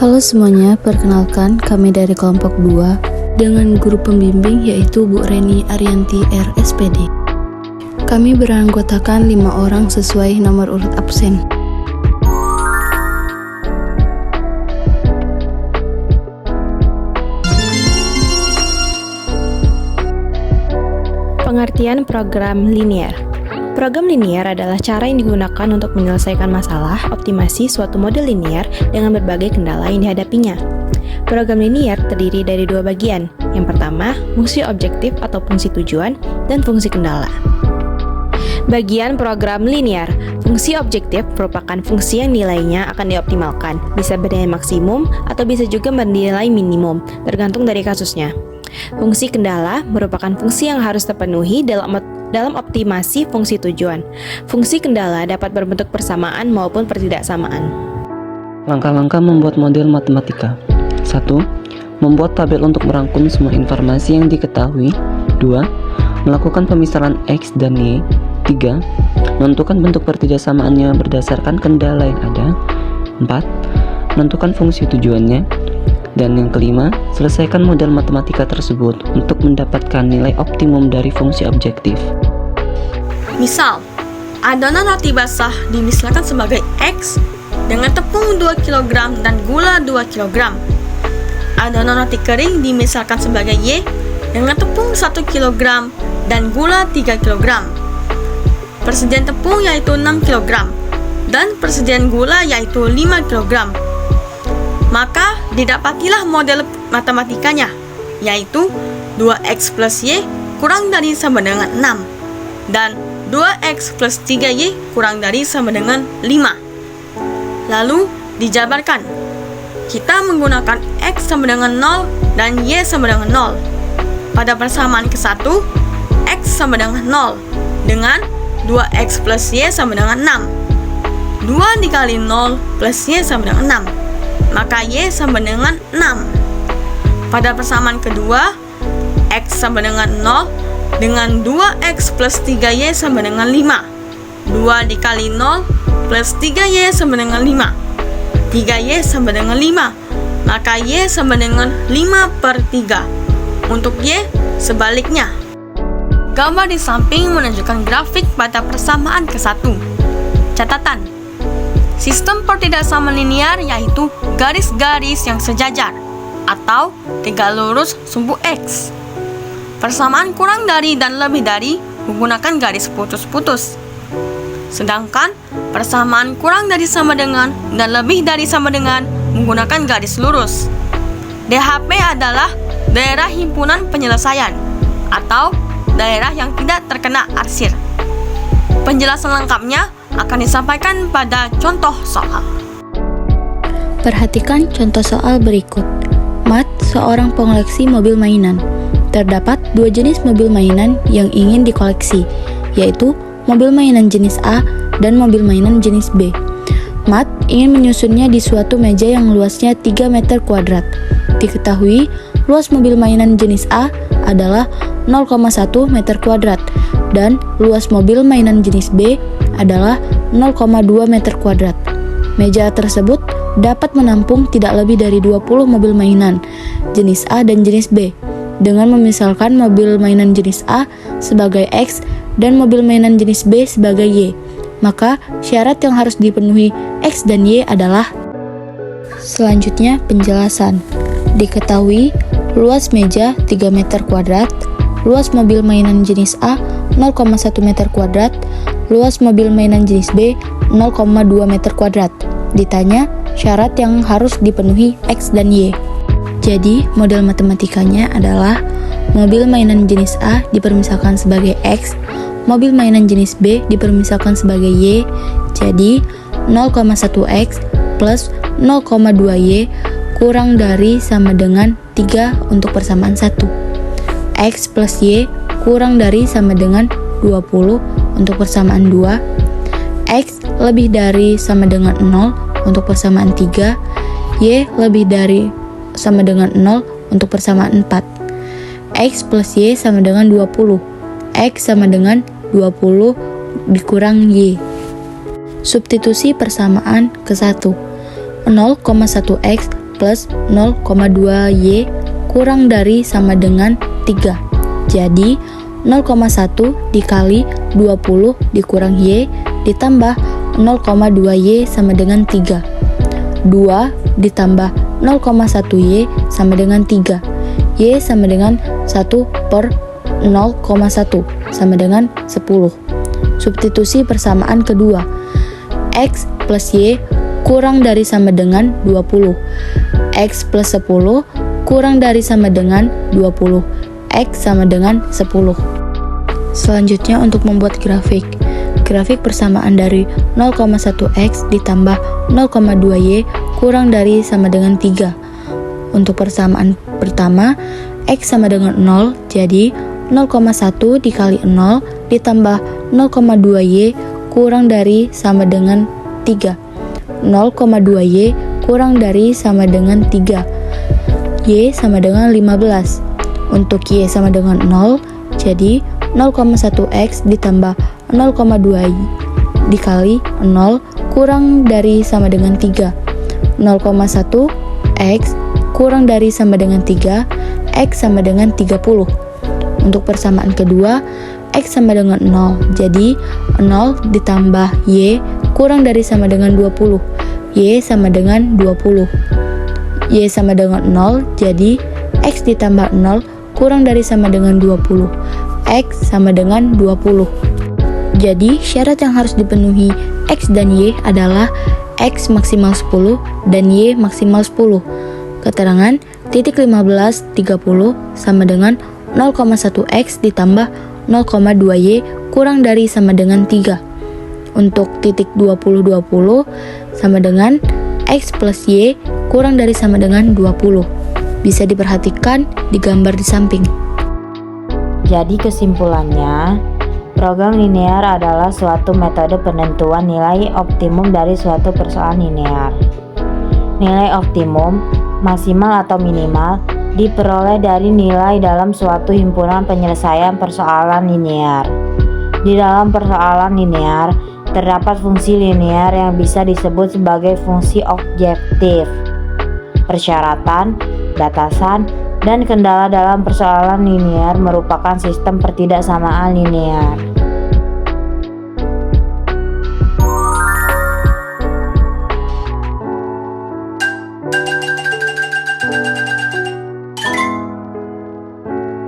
Halo semuanya, perkenalkan kami dari kelompok 2 dengan guru pembimbing yaitu Bu Reni Arianti RSPD. Kami beranggotakan 5 orang sesuai nomor urut absen. Pengertian program linear. Program linear adalah cara yang digunakan untuk menyelesaikan masalah optimasi suatu model linear dengan berbagai kendala yang dihadapinya. Program linear terdiri dari 2 bagian. Yang pertama, fungsi objektif atau fungsi tujuan, dan fungsi kendala. Bagian program linear. Fungsi objektif merupakan fungsi yang nilainya akan dioptimalkan, bisa bernilai maksimum atau bisa juga bernilai minimum, tergantung dari kasusnya. Fungsi kendala merupakan fungsi yang harus terpenuhi dalam optimasi fungsi tujuan. Fungsi kendala dapat berbentuk persamaan maupun pertidaksamaan. Langkah-langkah membuat model matematika. 1. Membuat tabel untuk merangkum semua informasi yang diketahui. 2. Melakukan pemisahan X dan Y. 3. Menentukan bentuk pertidaksamaannya berdasarkan kendala yang ada. 4. Menentukan fungsi tujuannya. Dan yang kelima, selesaikan model matematika tersebut untuk mendapatkan nilai optimum dari fungsi objektif. Misal, adonan roti basah dimisalkan sebagai X dengan tepung 2 kg dan gula 2 kg. Adonan roti kering dimisalkan sebagai Y dengan tepung 1 kg dan gula 3 kg. Persediaan tepung yaitu 6 kg dan persediaan gula yaitu 5 kg. Maka didapatilah model matematikanya, yaitu 2X plus Y kurang dari sama dengan 6 dan 2X plus 3Y kurang dari sama dengan 5. Lalu dijabarkan. Kita menggunakan X sama dengan 0 dan Y sama dengan 0. Pada persamaan ke-1, X sama dengan 0 dengan 2X plus Y sama dengan 6. 2 dikali 0 plus Y sama dengan 6. Maka Y sama dengan 6. Pada persamaan kedua, X sama dengan 0 dengan 2X plus 3Y sama dengan 5. 2 dikali 0 plus 3Y sama dengan 5. 3Y sama dengan 5. Maka Y sama dengan 5/3. Untuk Y, sebaliknya. Gambar di samping menunjukkan grafik pada persamaan ke-1. Catatan. Sistem pertidaksamaan linear yaitu garis-garis yang sejajar atau 3 lurus sumbu X. Persamaan kurang dari dan lebih dari menggunakan garis putus-putus. Sedangkan persamaan kurang dari sama dengan dan lebih dari sama dengan menggunakan garis lurus. DHP adalah daerah himpunan penyelesaian atau daerah yang tidak terkena arsir. Penjelasan lengkapnya akan disampaikan pada contoh soal. Perhatikan contoh soal berikut. Mat, seorang pengoleksi mobil mainan. Terdapat 2 jenis mobil mainan yang ingin dikoleksi, yaitu mobil mainan jenis A dan mobil mainan jenis B. Mat ingin menyusunnya di suatu meja yang luasnya 3 meter kuadrat. Diketahui, luas mobil mainan jenis A adalah 0,1 meter kuadrat dan luas mobil mainan jenis B adalah 0,2 meter kuadrat. Meja tersebut dapat menampung tidak lebih dari 20 mobil mainan jenis A dan jenis B. Dengan memisalkan mobil mainan jenis A sebagai X dan mobil mainan jenis B sebagai Y, maka syarat yang harus dipenuhi X dan Y adalah. Selanjutnya penjelasan. Diketahui luas meja 3 meter kuadrat, luas mobil mainan jenis A 0,1 meter kuadrat, luas mobil mainan jenis B 0,2 meter kuadrat. Ditanya syarat yang harus dipenuhi X dan Y. Jadi model matematikanya adalah mobil mainan jenis A dipermisalkan sebagai X, mobil mainan jenis B dipermisalkan sebagai Y. Jadi 0,1X plus 0,2Y kurang dari sama dengan 3 untuk persamaan 1. X plus Y kurang dari sama dengan 20 untuk persamaan 2. X lebih dari sama dengan 0 untuk persamaan 3. Y lebih dari sama dengan 0 untuk persamaan 4. X plus Y sama dengan 20. X sama dengan 20 dikurang Y. Substitusi persamaan ke-1. 0,1x plus 0,2y kurang dari sama dengan 3. Jadi 0,1 dikali 20 dikurang y ditambah 0,2y sama dengan 3. 2 ditambah 0,1y sama dengan 3. Y sama dengan 1 per 0,1 sama dengan 10. Substitusi persamaan kedua. X plus Y kurang dari sama dengan 20. X plus 10 kurang dari sama dengan 20. X sama dengan 10. Selanjutnya untuk membuat grafik. Grafik persamaan dari 0,1x ditambah 0,2y kurang dari sama dengan 3. Untuk persamaan pertama, x sama dengan 0, jadi 0,1 dikali 0 ditambah 0,2y kurang dari sama dengan 3. 0,2y kurang dari sama dengan 3. Y sama dengan 15. Untuk y sama dengan 0, jadi 0,1x ditambah 0,2 dikali 0 kurang dari sama dengan 3. 0,1x kurang dari sama dengan 3, x sama dengan 30. Untuk persamaan kedua, x sama dengan 0, jadi 0 ditambah y kurang dari sama dengan 20, y sama dengan 20. Y sama dengan 0, jadi x ditambah 0 kurang dari sama dengan 20, x sama dengan 20. Jadi syarat yang harus dipenuhi x dan y adalah x maksimal 10 dan y maksimal 10. Keterangan titik 15, 30 sama dengan 0,1x ditambah 0,2y kurang dari sama dengan 3. Untuk titik 20, 20 sama dengan x plus y kurang dari sama dengan 20. Bisa diperhatikan di gambar di samping. Jadi kesimpulannya, program linear adalah suatu metode penentuan nilai optimum dari suatu persoalan linear. Nilai optimum, maksimal atau minimal, diperoleh dari nilai dalam suatu himpunan penyelesaian persoalan linear. Di dalam persoalan linear, terdapat fungsi linear yang bisa disebut sebagai fungsi objektif. Persyaratan, batasan, dan kendala dalam persoalan linear merupakan sistem pertidaksamaan linear.